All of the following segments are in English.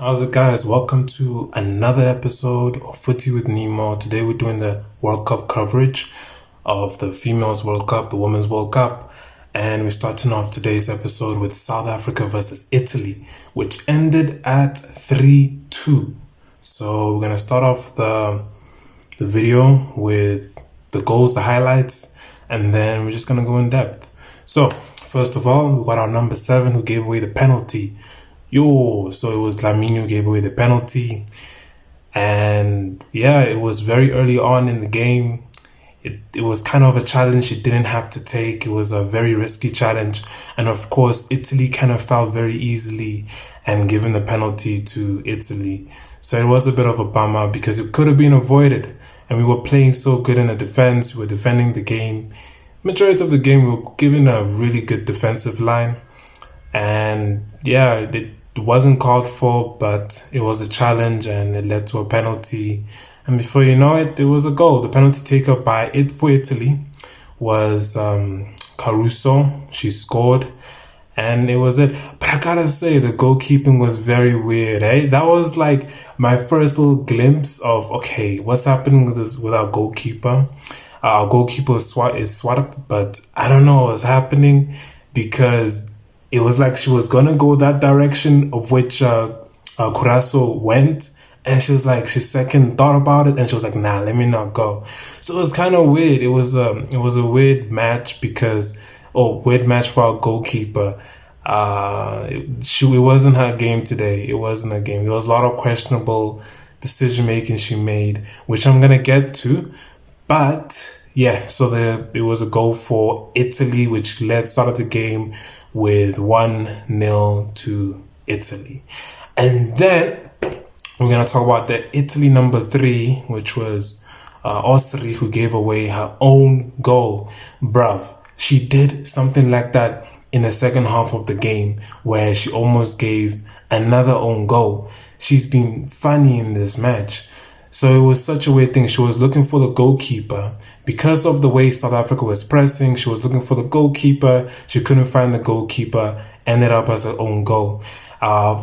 How's it, guys? Welcome to another episode of Footy with Nemo. Today we're doing the World Cup coverage of the Females World Cup, the Women's World Cup, and we're starting off today's episode with South Africa versus Italy, which ended at 3-2. So we're gonna start off the video with the goals, the highlights, and then we're just gonna go in depth. So first of all, we got our number 7 who gave away the penalty. So it was Lamine who gave away the penalty. And yeah, it was very early on in the game. It was kind of a challenge she didn't have to take. It was a very risky challenge. And of course, Italy kind of fell very easily and given the penalty to Italy. So it was a bit of a bummer because it could have been avoided. And we were playing so good in the defense. We were defending the game. Majority of the game, we were given a really good defensive line. And yeah, it wasn't called for, but it was a challenge and it led to a penalty. And before you know it, there was a goal. The penalty taker for Italy was Caruso. She scored and it was it. But I gotta say, the goalkeeping was very weird, eh? That was like my first little glimpse of, okay, what's happening with our goalkeeper? Our goalkeeper is Swart, but I don't know what's happening because it was like she was gonna go that direction of which Curaçao went, and she was like, she second thought about it, and she was like, nah, let me not go. So it was kind of weird. It was a weird match weird match for our goalkeeper. It wasn't her game today. It wasn't a game. There was a lot of questionable decision making she made, which I'm gonna get to, but yeah. So it was a goal for Italy, which started the game with 1-0 to Italy. And then we're going to talk about the Italy number 3, which was Osri, who gave away her own goal. Bruv, she did something like that in the second half of the game where she almost gave another own goal. She's been funny in this match. So it was such a weird thing. She was looking for the goalkeeper. Because of the way South Africa was pressing, she was looking for the goalkeeper. She couldn't find the goalkeeper. Ended up as her own goal.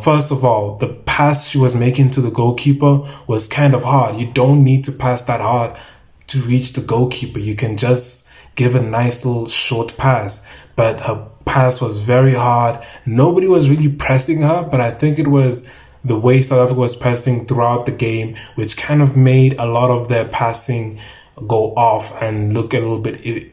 First of all, the pass she was making to the goalkeeper was kind of hard. You don't need to pass that hard to reach the goalkeeper. You can just give a nice little short pass. But her pass was very hard. Nobody was really pressing her, but I think it was the way South Africa was passing throughout the game, which kind of made a lot of their passing go off and look a little bit,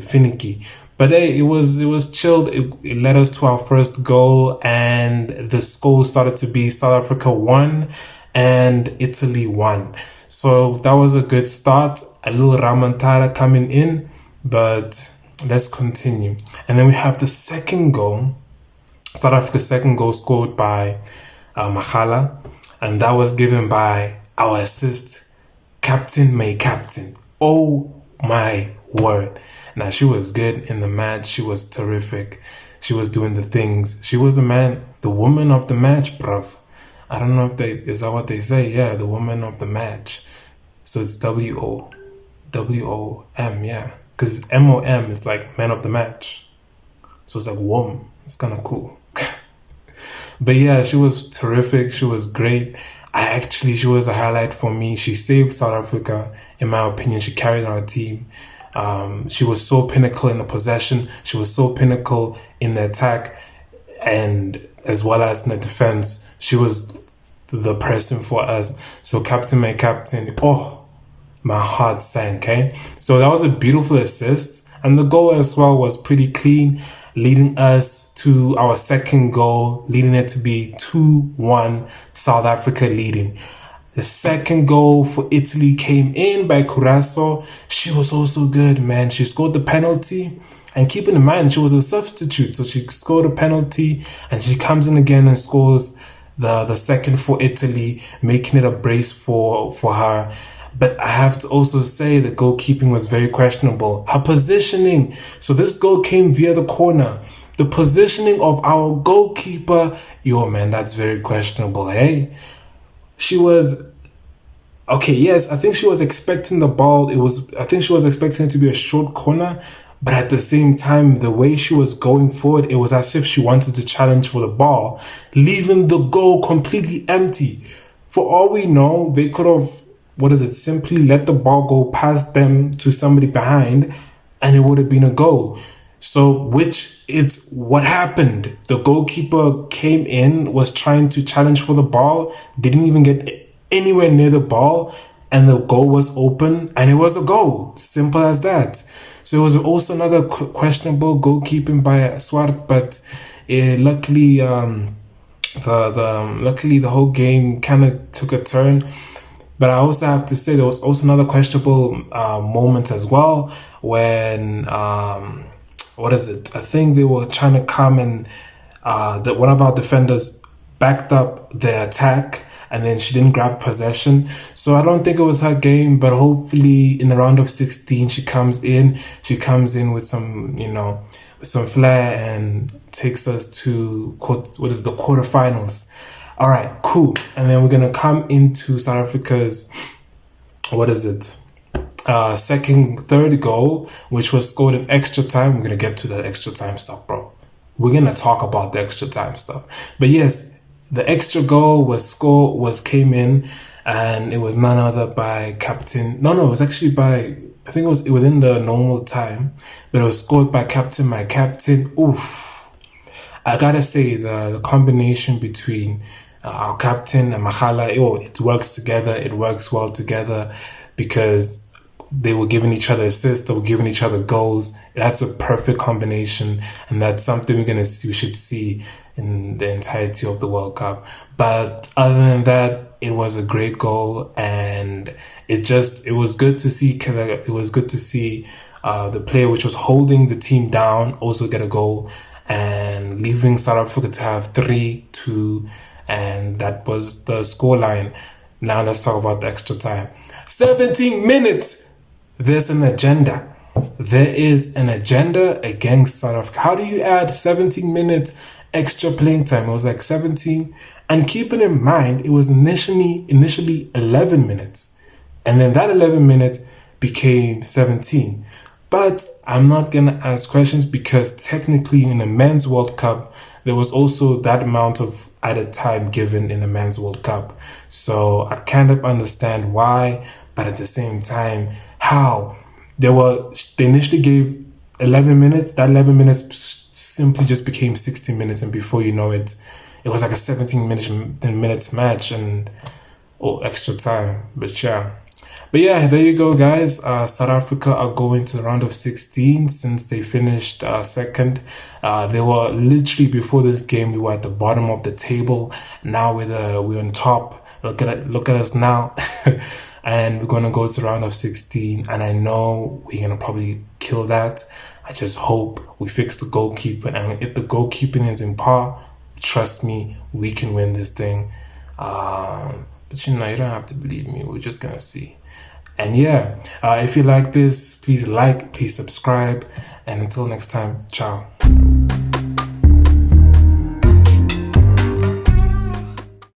finicky. But hey, it was chilled. It led us to our first goal, and the score started to be South Africa 1 and Italy 1. So that was a good start. A little remontada coming in, but let's continue. And then we have the second goal. South Africa's second goal scored by Magala, and that was given by our assist, Captain May Captain. Oh my word. Now, she was good in the match. She was terrific. She was doing the things. She was the woman of the match, bruv. I don't know is that what they say? Yeah, the woman of the match. So it's WOM, yeah. Because MOM is like man of the match. So it's like WOM. It's kind of cool. But yeah, she was terrific. She was great. She was a highlight for me. She saved South Africa, in my opinion. She carried our team. She was so pinnacle in the possession. She was so pinnacle in the attack, and as well as in the defense. She was the person for us. So Captain, my captain. Oh, my heart sank. Okay, so that was a beautiful assist, and the goal as well was pretty clean, leading us to our second goal, leading it to be 2-1, South Africa leading. The second goal for Italy came in by Curaçao. She was also good, man. She scored the penalty. And keeping in mind, she was a substitute. So she scored a penalty and she comes in again and scores the second for Italy, making it a brace for her. But I have to also say the goalkeeping was very questionable. Her positioning. So this goal came via the corner. The positioning of our goalkeeper, man, that's very questionable, hey? She was okay. Yes, I think she was expecting the ball. I think she was expecting it to be a short corner, But at the same time, the way she was going forward, it was as if she wanted to challenge for the ball, leaving the goal completely empty. For all we know, they could have, simply let the ball go past them to somebody behind, and it would have been a goal. So, which is what happened. The goalkeeper came in, was trying to challenge for the ball, didn't even get anywhere near the ball, and the goal was open, and it was a goal. Simple as that. So it was also another questionable goalkeeping by Swart, but luckily, luckily the whole game kind of took a turn. But I also have to say there was also another questionable moment as well when I think they were trying to come and one of our defenders backed up the attack, and then she didn't grab possession. So I don't think it was her game, but hopefully in the round of 16 she comes in with some, with some flair and takes us to the quarterfinals. All right, cool. And then we're gonna come into South Africa's third goal, which was scored in extra time. We're gonna get to the extra time stuff, bro. We're gonna talk about the extra time stuff. But yes, the extra goal came in, and it was none other by captain. No, it was actually by, I think it was within the normal time, but it was scored by my captain. Oof. I gotta say, the combination between our captain and Mahala, it works together. It works well together because they were giving each other assists, they were giving each other goals. That's a perfect combination, and that's something we should see in the entirety of the World Cup. But other than that, it was a great goal, and it was good to see. It was good to see the player which was holding the team down also get a goal, and leaving South Africa to have 3-2, and that was the scoreline. Now let's talk about the extra time. 17 minutes. There's an agenda. There is an agenda against South Africa. How do you add 17 minutes extra playing time? It was like 17. And keeping in mind, it was initially 11 minutes. And then that 11 minutes became 17. But I'm not going to ask questions because technically in the Men's World Cup, there was also that amount of added time given in the Men's World Cup. So I kind of understand why, but at the same time, how they initially gave 11 minutes. That 11 minutes simply just became 60 minutes, and before you know it, it was like a 17 minutes match and extra time. But yeah, there you go, guys. South Africa are going to the round of 16 since they finished second. They were literally, before this game, we were at the bottom of the table. Now we're on top. Look at us now. And we're going to go to the round of 16. And I know we're going to probably kill that. I just hope we fix the goalkeeper. And if the goalkeeping is in par, trust me, we can win this thing. But you don't have to believe me. We're just going to see. And yeah, if you like this, please subscribe. And until next time, ciao.